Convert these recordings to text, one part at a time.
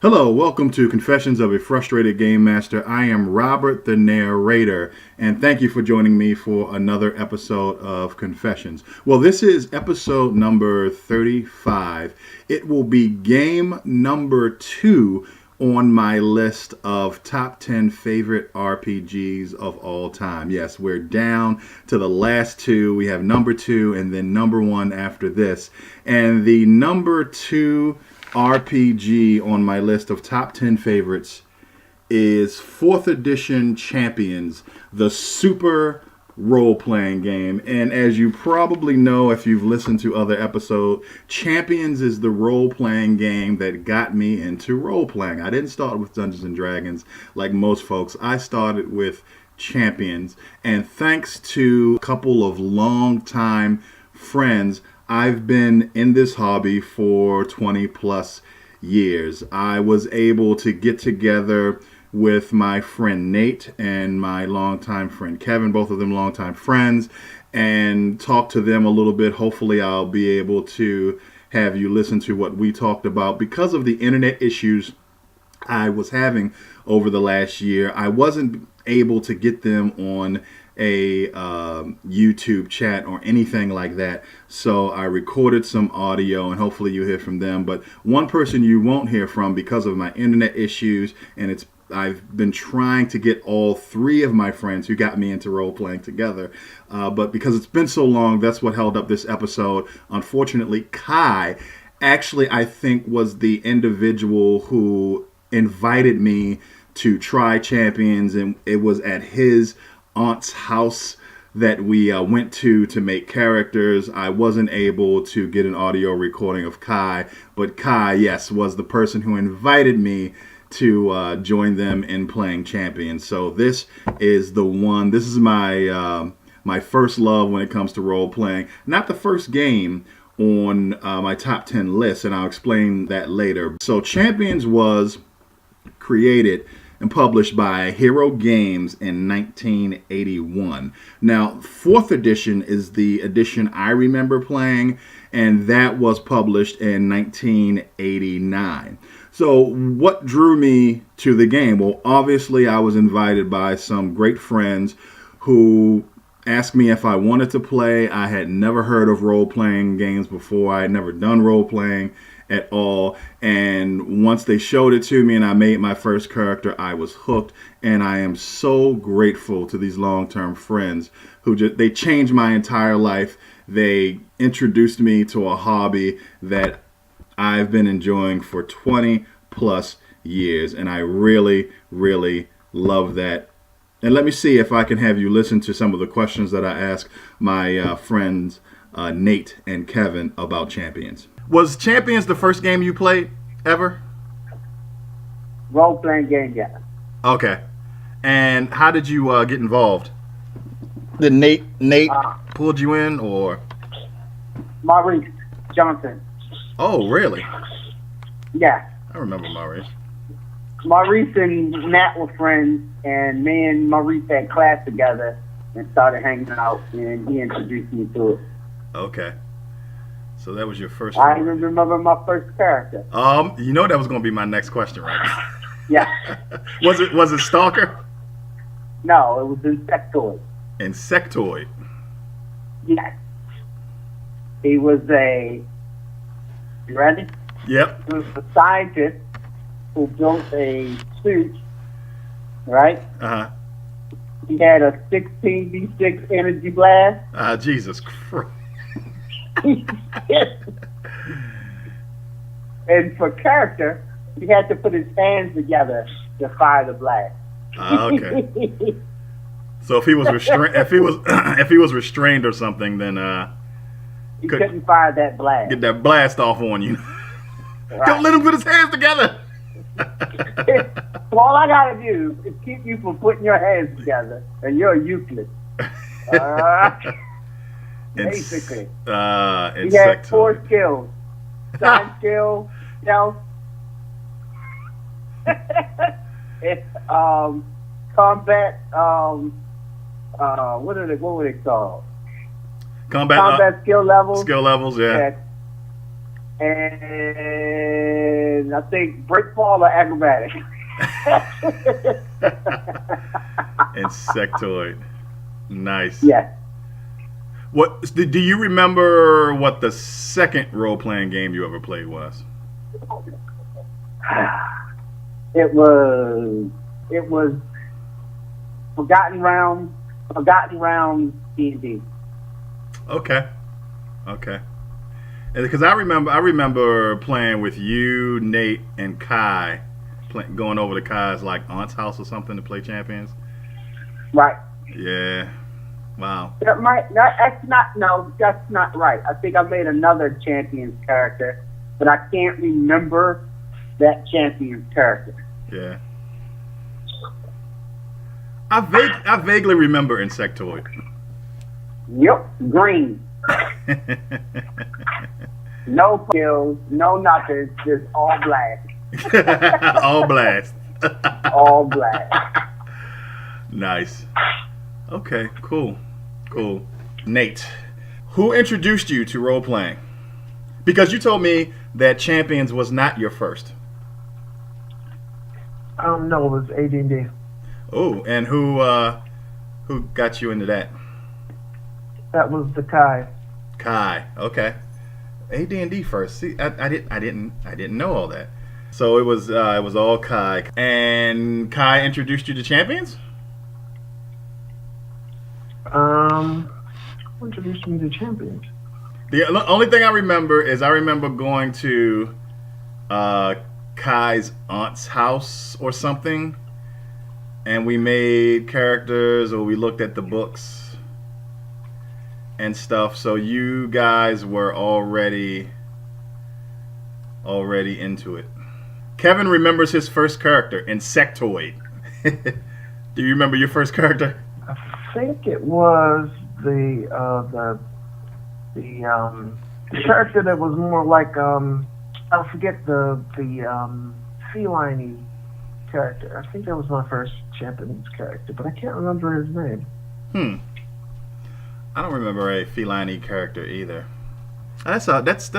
Hello, welcome to Confessions of a Frustrated Game Master. I am Robert the Narrator, and thank you for joining me for another episode of Confessions. Well, this is episode number 35. It will be game number 2 on my list of top 10 favorite RPGs of all time. Yes, we're down to the last two. We have number 2 and then number 1 after this. And the number 2 RPG on my list of top 10 favorites is 4th edition Champions, the super role-playing game. And as you probably know if you've listened to other episodes, Champions is the role-playing game that got me into role-playing. I didn't start with Dungeons and Dragons like most folks. I started with Champions, and thanks to a couple of long-time friends, I've been in this hobby for 20 plus years. I was able to get together with my friend Nate and my longtime friend Kevin, both of them longtime friends, and talk to them a little bit. Hopefully I'll be able to have you listen to what we talked about. Because of the internet issues I was having over the last year, I wasn't able to get them on a YouTube chat or anything like that. So I recorded some audio and hopefully you hear from them. But one person you won't hear from because of my internet issues, and I've been trying to get all 3 of my friends who got me into role playing together. But because it's been so long, that's what held up this episode. Unfortunately, Kai actually, I think, was the individual who invited me to try Champions, and it was at his aunt's house that we went to make characters. I wasn't able to get an audio recording of Kai, but Kai, yes, was the person who invited me to join them in playing Champions. So this is the one. This is my my first love when it comes to role playing. Not the first game on my top 10 list, and I'll explain that later. So Champions was created and published by Hero Games in 1981. Now, 4th edition is the edition I remember playing, and that was published in 1989. So what drew me to the game? Well, obviously I was invited by some great friends who asked me if I wanted to play. I had never heard of role-playing games before. I had never done role-playing at all, and once they showed it to me and I made my first character, I was hooked. And I am so grateful to these long-term friends who they changed my entire life. They introduced me to a hobby that I've been enjoying for 20 plus years, and I really love that. And let me see if I can have you listen to some of the questions that I asked my friends Nate and Kevin about Champions. Was Champions the first game you played ever? Role-playing game, yeah. Okay. And how did you get involved? Did Nate pulled you in, or? Maurice Johnson. Oh, really? Yeah. I remember Maurice. Maurice and Nat were friends, and me and Maurice had class together and started hanging out, and he introduced me to it. Okay. So that was your first. I even remember my first character. You know that was going to be my next question, right? Yeah. Was it Stalker? No, it was Insectoid. Insectoid. Yes. He was you ready? Yep. He was a scientist who built a suit, right? Uh-huh. He had a 16v6 energy blast. Jesus Christ. And for character, he had to put his hands together to fire the blast. Okay. So if he was if he was restrained or something, then he couldn't fire that blast. Get that blast off on you. Right. Don't let him put his hands together. So all I gotta do is keep you from putting your hands together, and you're Euclid. Basically. He had 4 skills. Science skill, stealth, combat, what were they called? Combat skill levels. Skill levels, yeah. and I think breakfall or acrobatic. Insectoid. Nice. Yes. What do you remember? What the second role-playing game you ever played was? It was Forgotten Realms D&D. Okay. Because I remember playing with you, Nate, and Kai, going over to Kai's like aunt's house or something to play Champions. Right. Yeah. Wow. That's not right. I think I made another Champions character, but I can't remember that Champions character. Yeah. I vaguely remember Insectoid. Yep, green. No kills, no nothing, just all blast. All blast. All blast. Nice. Okay, cool. Nate, who introduced you to role playing? Because you told me that Champions was not your first. No, it was AD&D. Oh, and who got you into that? That was the Kai. Kai. Okay. AD&D first. See, I didn't know all that. So it was all Kai. And Kai introduced you to Champions? Who introduced me to Champions? The only thing I remember is going to Kai's aunt's house or something, and we made characters or we looked at the books and stuff. So you guys were already into it. Kevin remembers his first character, Insectoid. Do you remember your first character? I think it was the character that was more like I forget the feline-y character. I think that was my first Champions character, but I can't remember his name. I don't remember a feline character either. That's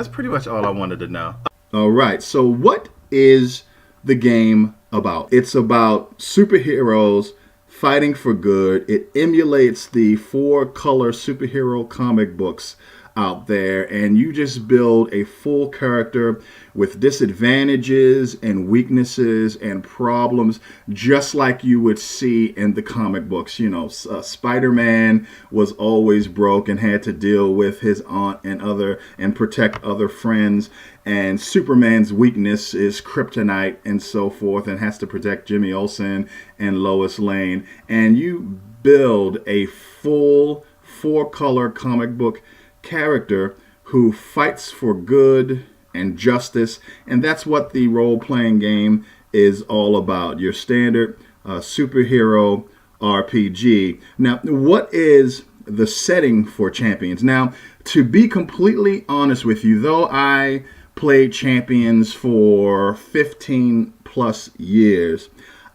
pretty much all I wanted to know. All right. So what is the game about? It's about superheroes fighting for good. It emulates the 4-color superhero comic books out there, and you just build a full character with disadvantages and weaknesses and problems, just like you would see in the comic books. You know, Spider-Man was always broke and had to deal with his aunt and protect other friends, and Superman's weakness is kryptonite and so forth, and has to protect Jimmy Olsen and Lois Lane. And you build a full 4-color comic book character who fights for good and justice, and that's what the role-playing game is all about. Your standard superhero RPG. Now, what is the setting for Champions? Now, to be completely honest with you, though I played Champions for 15 plus years,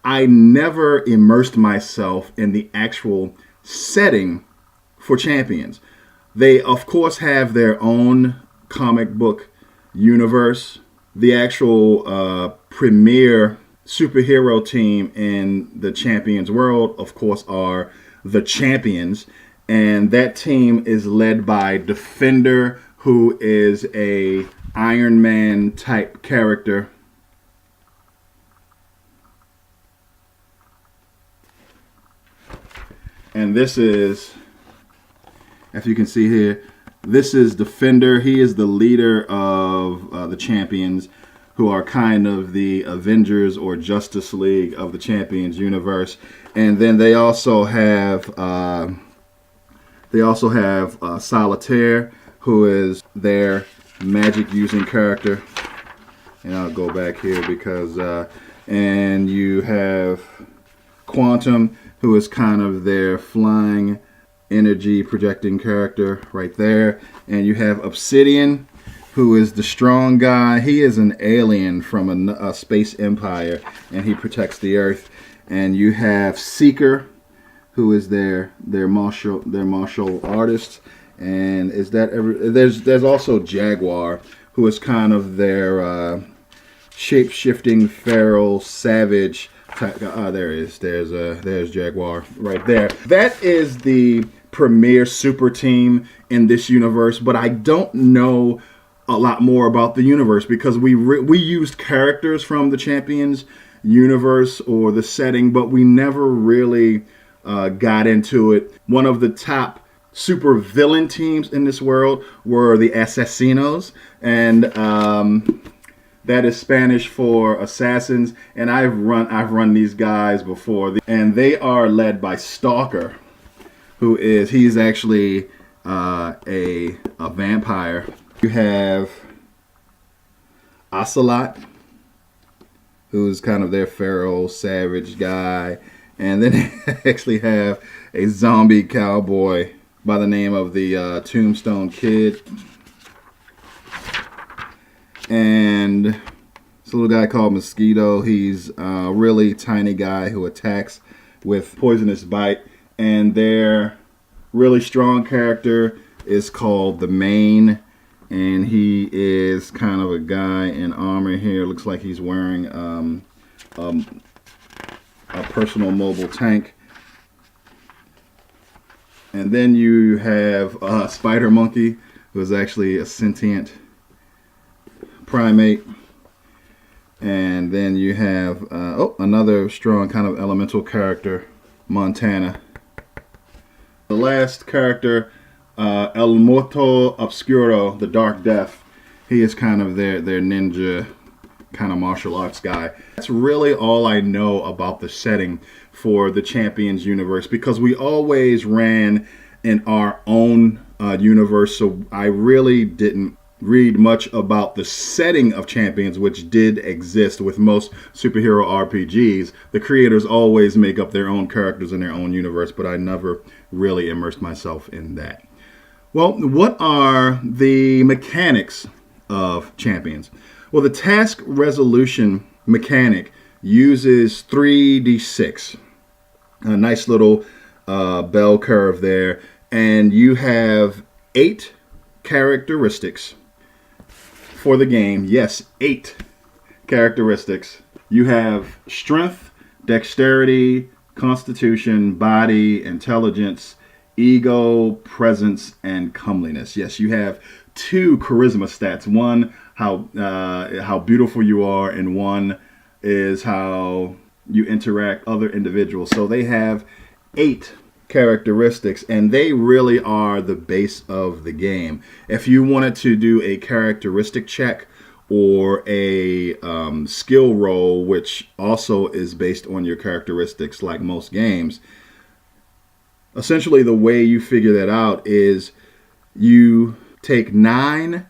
I never immersed myself in the actual setting for Champions. They, of course, have their own comic book universe. The actual premier superhero team in the Champions world, of course, are the Champions. And that team is led by Defender, who is a Iron Man type character. And this is, as you can see here, this is Defender. He is the leader of the Champions, who are kind of the Avengers or Justice League of the Champions universe. And then they also have Solitaire, who is their magic using character. And I'll go back here because and you have Quantum, who is kind of their flying energy projecting character right there. And you have Obsidian, who is the strong guy. He is an alien from a space empire, and he protects the Earth. And you have Seeker, who is their martial artist. And there's also Jaguar, who is kind of their shape-shifting, feral, savage type. There it is. There's Jaguar right there. That is the premier super team in this universe, but I don't know a lot more about the universe because we used characters from the Champions universe or the setting, but we never really got into it. One of the top super villain teams in this world were the Asesinos, and that is Spanish for assassins. And I've run these guys before, and they are led by Stalker, he's actually a vampire. You have Ocelot, who's kind of their feral, savage guy. And then they actually have a zombie cowboy by the name of the Tombstone Kid. And this little guy called Mosquito. He's a really tiny guy who attacks with poisonous bite. And their really strong character is called the Main. And he is kind of a guy in armor here. Looks like he's wearing a personal mobile tank. And then you have Spider Monkey, who is actually a sentient primate. And then you have another strong kind of elemental character, Montana. The last character, El Morto Obscuro, the Dark Death. He is kind of their ninja kind of martial arts guy. That's really all I know about the setting for the Champions universe, because we always ran in our own universe, so I really didn't read much about the setting of Champions, which did exist with most superhero RPGs. The creators always make up their own characters in their own universe, but I never really immersed myself in that. Well, what are the mechanics of Champions? Well, the task resolution mechanic uses 3d6. A nice little bell curve there. And you have 8 characteristics for the game. Yes, 8 characteristics. You have strength, dexterity, constitution, body, intelligence, ego, presence, and comeliness. Yes, you have 2 charisma stats. One, how beautiful you are, and one is how you interact with other individuals. So they have 8 characteristics, and they really are the base of the game. If you wanted to do a characteristic check or a skill roll, which also is based on your characteristics like most games, essentially the way you figure that out is you take 9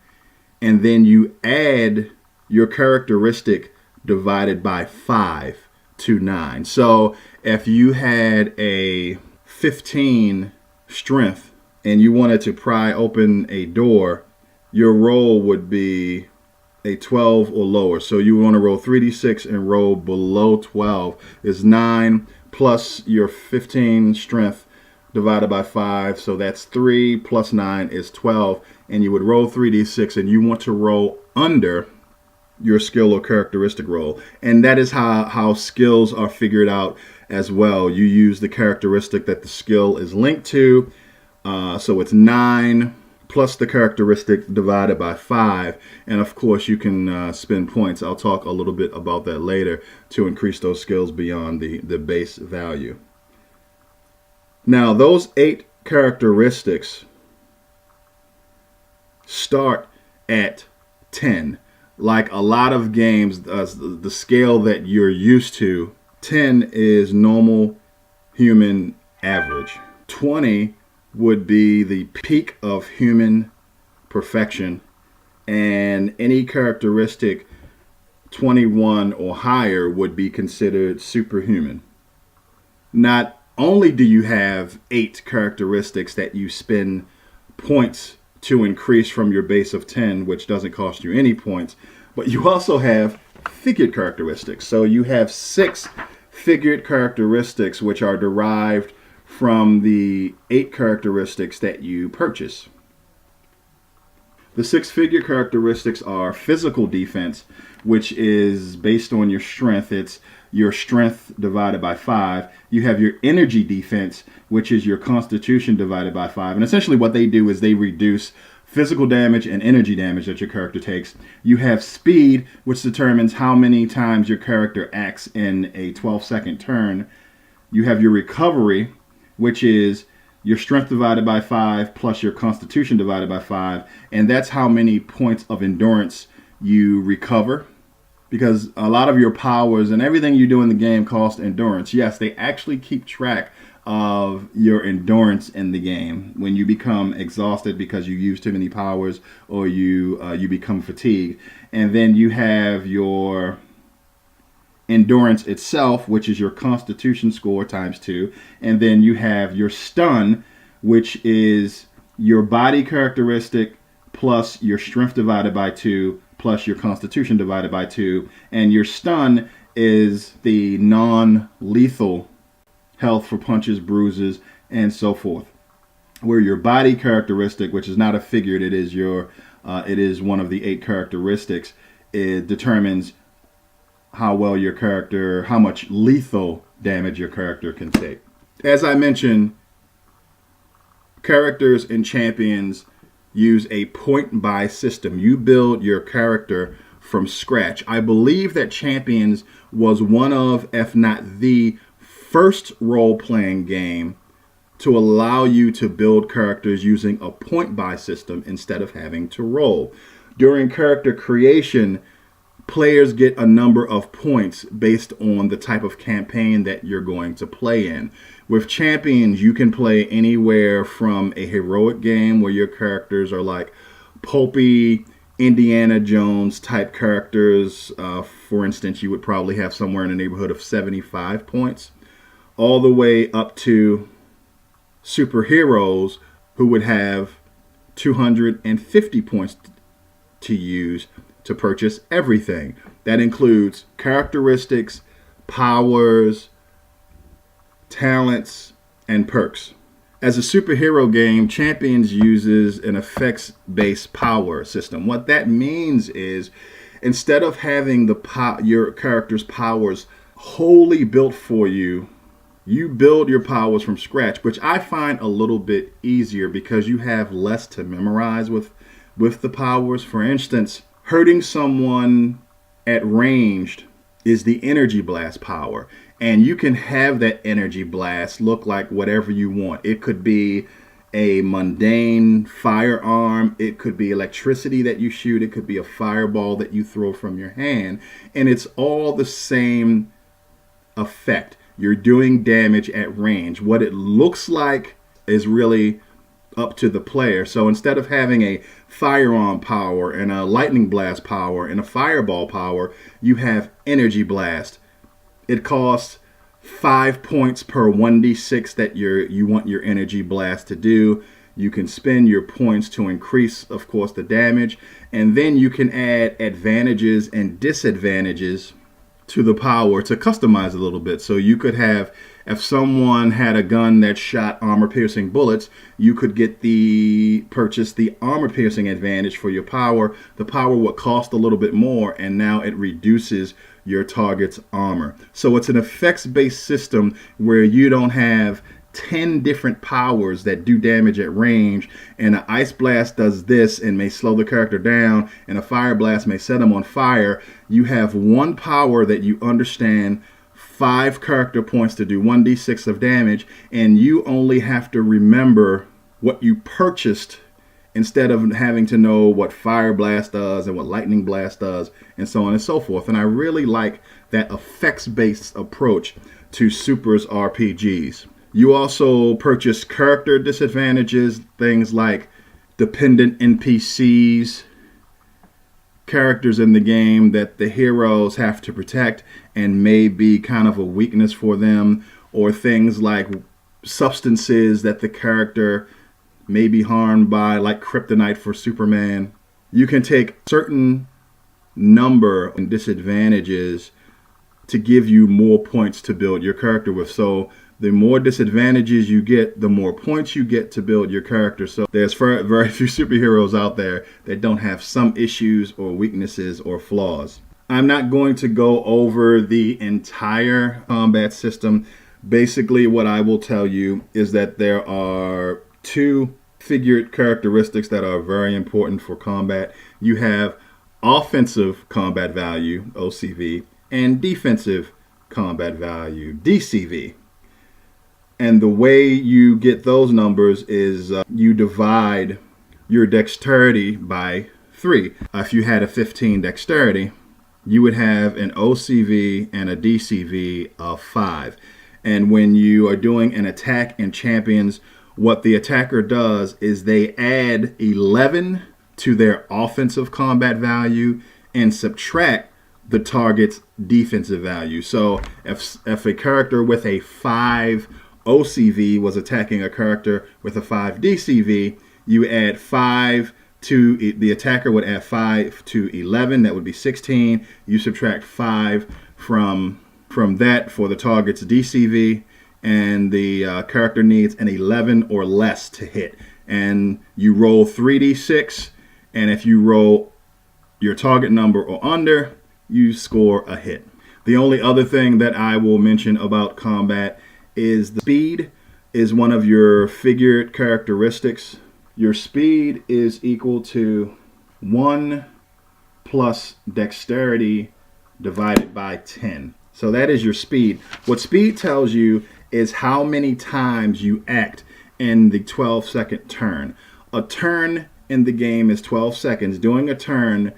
and then you add your characteristic divided by 5 to 9. So if you had a 15 strength and you wanted to pry open a door, your roll would be a 12 or lower. So you want to roll 3d6 and roll below 12 is 9 plus your 15 strength divided by 5. So that's 3 plus 9 is 12. And you would roll 3d6 and you want to roll under your skill or characteristic roll. And that is how skills are figured out as well. You use the characteristic that the skill is linked to. So it's 9 plus the characteristic divided by 5. And of course you can spend points. I'll talk a little bit about that later to increase those skills beyond the base value. Now those 8 characteristics start at 10. Like a lot of games, the scale that you're used to, 10 is normal human average. 20 would be the peak of human perfection, and any characteristic 21 or higher would be considered superhuman. Not only do you have 8 characteristics that you spend points to increase from your base of 10, which doesn't cost you any points, but you also have figured characteristics. So you have 6 figured characteristics which are derived from the 8 characteristics that you purchase. The six-figure characteristics are physical defense, which is based on your strength. It's your strength divided by 5. You have your energy defense, which is your constitution divided by 5. And essentially what they do is they reduce physical damage and energy damage that your character takes. You have speed, which determines how many times your character acts in a 12-second turn. You have your recovery, which is your strength divided by 5 plus your constitution divided by 5. And that's how many points of endurance you recover. Because a lot of your powers and everything you do in the game cost endurance. Yes, they actually keep track of your endurance in the game. When you become exhausted because you use too many powers, or you become fatigued. And then you have your endurance itself, which is your constitution score times 2. And then you have your stun, which is your body characteristic plus your strength divided by 2 plus your constitution divided by 2. And your stun is the non-lethal health for punches, bruises, and so forth. Where your body characteristic, which is not a figured, it is one of the 8 characteristics, it determines how much lethal damage your character can take. As I mentioned, characters and champions use a point buy system. You build your character from scratch. I believe that Champions was one of, if not the first role-playing game to allow you to build characters using a point buy system instead of having to roll. During character creation, players get a number of points based on the type of campaign that you're going to play in. With Champions, you can play anywhere from a heroic game where your characters are like pulpy Indiana Jones type characters. For instance, you would probably have somewhere in the neighborhood of 75 points, all the way up to superheroes who would have 250 points to use to purchase everything. That includes characteristics, powers, talents, and perks. As a superhero game, Champions uses an effects-based power system. What that means is instead of having your character's powers wholly built for you, you build your powers from scratch, which I find a little bit easier because you have less to memorize with the powers. For instance, hurting someone at ranged is the energy blast power. And you can have that energy blast look like whatever you want. It could be a mundane firearm. It could be electricity that you shoot. It could be a fireball that you throw from your hand. And it's all the same effect. You're doing damage at range. What it looks like is really up to the player. So instead of having a firearm power and a lightning blast power and a fireball power, you have energy blast. It costs 5 points per 1d6 that you want your energy blast to do. You can spend your points to increase, of course, the damage, and then you can add advantages and disadvantages to the power to customize a little bit. So you could have, if someone had a gun that shot armor-piercing bullets, you could purchase the armor-piercing advantage for your power. The power would cost a little bit more, and now it reduces your target's armor. So it's an effects-based system where you don't have 10 different powers that do damage at range, and an ice blast does this and may slow the character down, and a fire blast may set them on fire. You have one power that you understand, 5 character points to do 1d6 of damage, and you only have to remember what you purchased instead of having to know what fire blast does and what lightning blast does and so on and so forth. And I really like that effects-based approach to Supers RPGs. You also purchase character disadvantages, things like dependent NPCs, characters in the game that the heroes have to protect and may be kind of a weakness for them, or things like substances that the character may be harmed by, like kryptonite for Superman. You can take certain number and disadvantages to give you more points to build your character with. So The more disadvantages you get, the more points you get to build your character. So there's very few superheroes out there that don't have some issues or weaknesses or flaws. I'm not going to go over the entire combat system. Basically, what I will tell you is that there are two figured characteristics that are very important for combat. You have offensive combat value, OCV, and defensive combat value, DCV. And the way you get those numbers is you divide your dexterity by 3. If you had a 15 dexterity, you would have an OCV and a DCV of 5. And when you are doing an attack in Champions, what the attacker does is they add 11 to their offensive combat value and subtract the target's defensive value. So if a character with a 5 OCV was attacking a character with a 5 DCV, you add 5 to the attacker would add 5 to 11. That would be 16. You subtract 5 from that for the target's DCV, and the character needs an 11 or less to hit. And you roll 3d6, and if you roll your target number or under, you score a hit. The only other thing that I will mention about combat is the speed is one of your figured characteristics. Your speed is equal to 1 plus dexterity divided by 10. So that is your speed. What speed tells you is how many times you act in the 12-second turn. A turn in the game is 12 seconds. During a turn,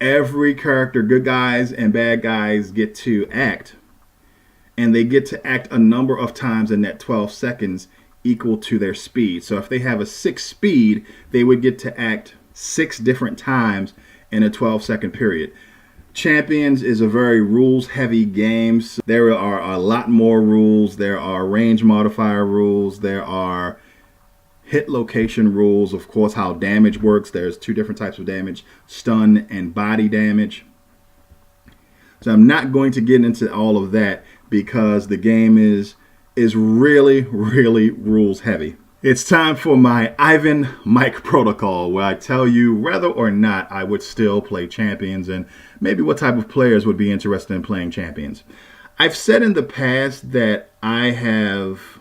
every character, good guys and bad guys, get to act. And they get to act a number of times in that 12 seconds equal to their speed. So if they have a 6 speed, they would get to act 6 different times in a 12-second period. Champions is a very rules-heavy game. So there are a lot more rules. There are range modifier rules. There are hit location rules. Of course, how damage works. There's 2 different types of damage, stun and body damage. So I'm not going to get into all of that because the game is really, really rules heavy. It's time for my Ivan Mike protocol, where I tell you whether or not I would still play Champions and maybe what type of players would be interested in playing Champions. I've said in the past that I have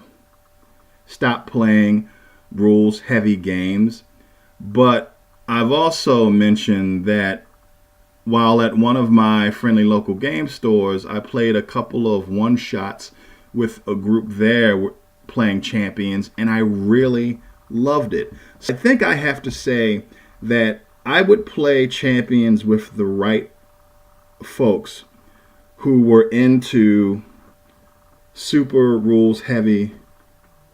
stopped playing rules heavy games, but I've also mentioned that while at one of my friendly local game stores, I played a couple of one-shots with a group there playing Champions, and I really loved it. So I think I have to say that I would play Champions with the right folks who were into super rules-heavy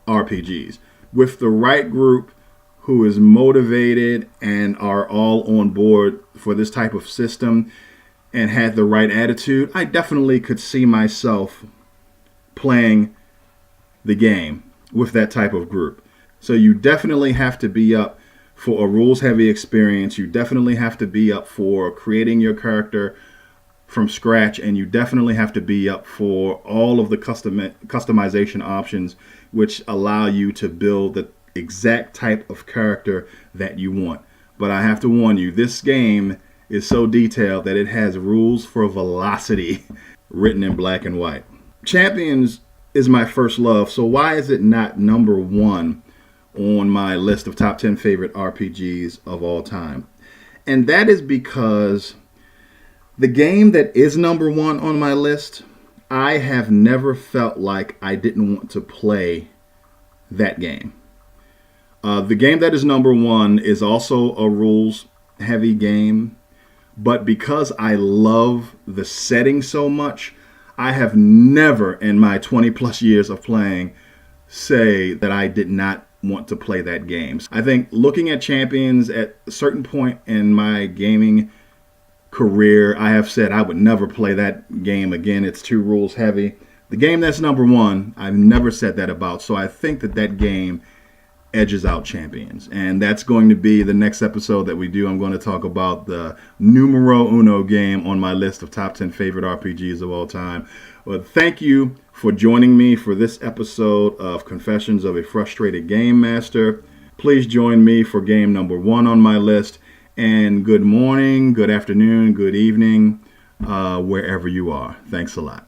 RPGs. With the right group who is motivated and are all on board for this type of system and had the right attitude, I definitely could see myself playing the game with that type of group. So you definitely have to be up for a rules-heavy experience. You definitely have to be up for creating your character from scratch, and you definitely have to be up for all of the customization options which allow you to build the exact type of character that you want. But I have to warn you, this game is so detailed that it has rules for velocity written in black and white. Champions is my first love, so why is it not number 1 on my list of top 10 favorite RPGs of all time? And that is because the game that is number 1 on my list, I have never felt like I didn't want to play that game. The game that is number 1 is also a rules-heavy game, but because I love the setting so much, I have never in my 20-plus years of playing say that I did not want to play that game. I think looking at Champions at a certain point in my gaming career, I have said I would never play that game again. It's too rules-heavy. The game that's number 1, I've never said that about, so I think that that game edges out champions. And that's going to be the next episode that we do. I'm going to talk about the numero uno game on my list of top 10 favorite RPGs of all time. Well, thank you for joining me for this episode of Confessions of a Frustrated Game Master. Please join me for game number 1 on my list. And good morning, good afternoon, good evening, wherever you are. Thanks a lot.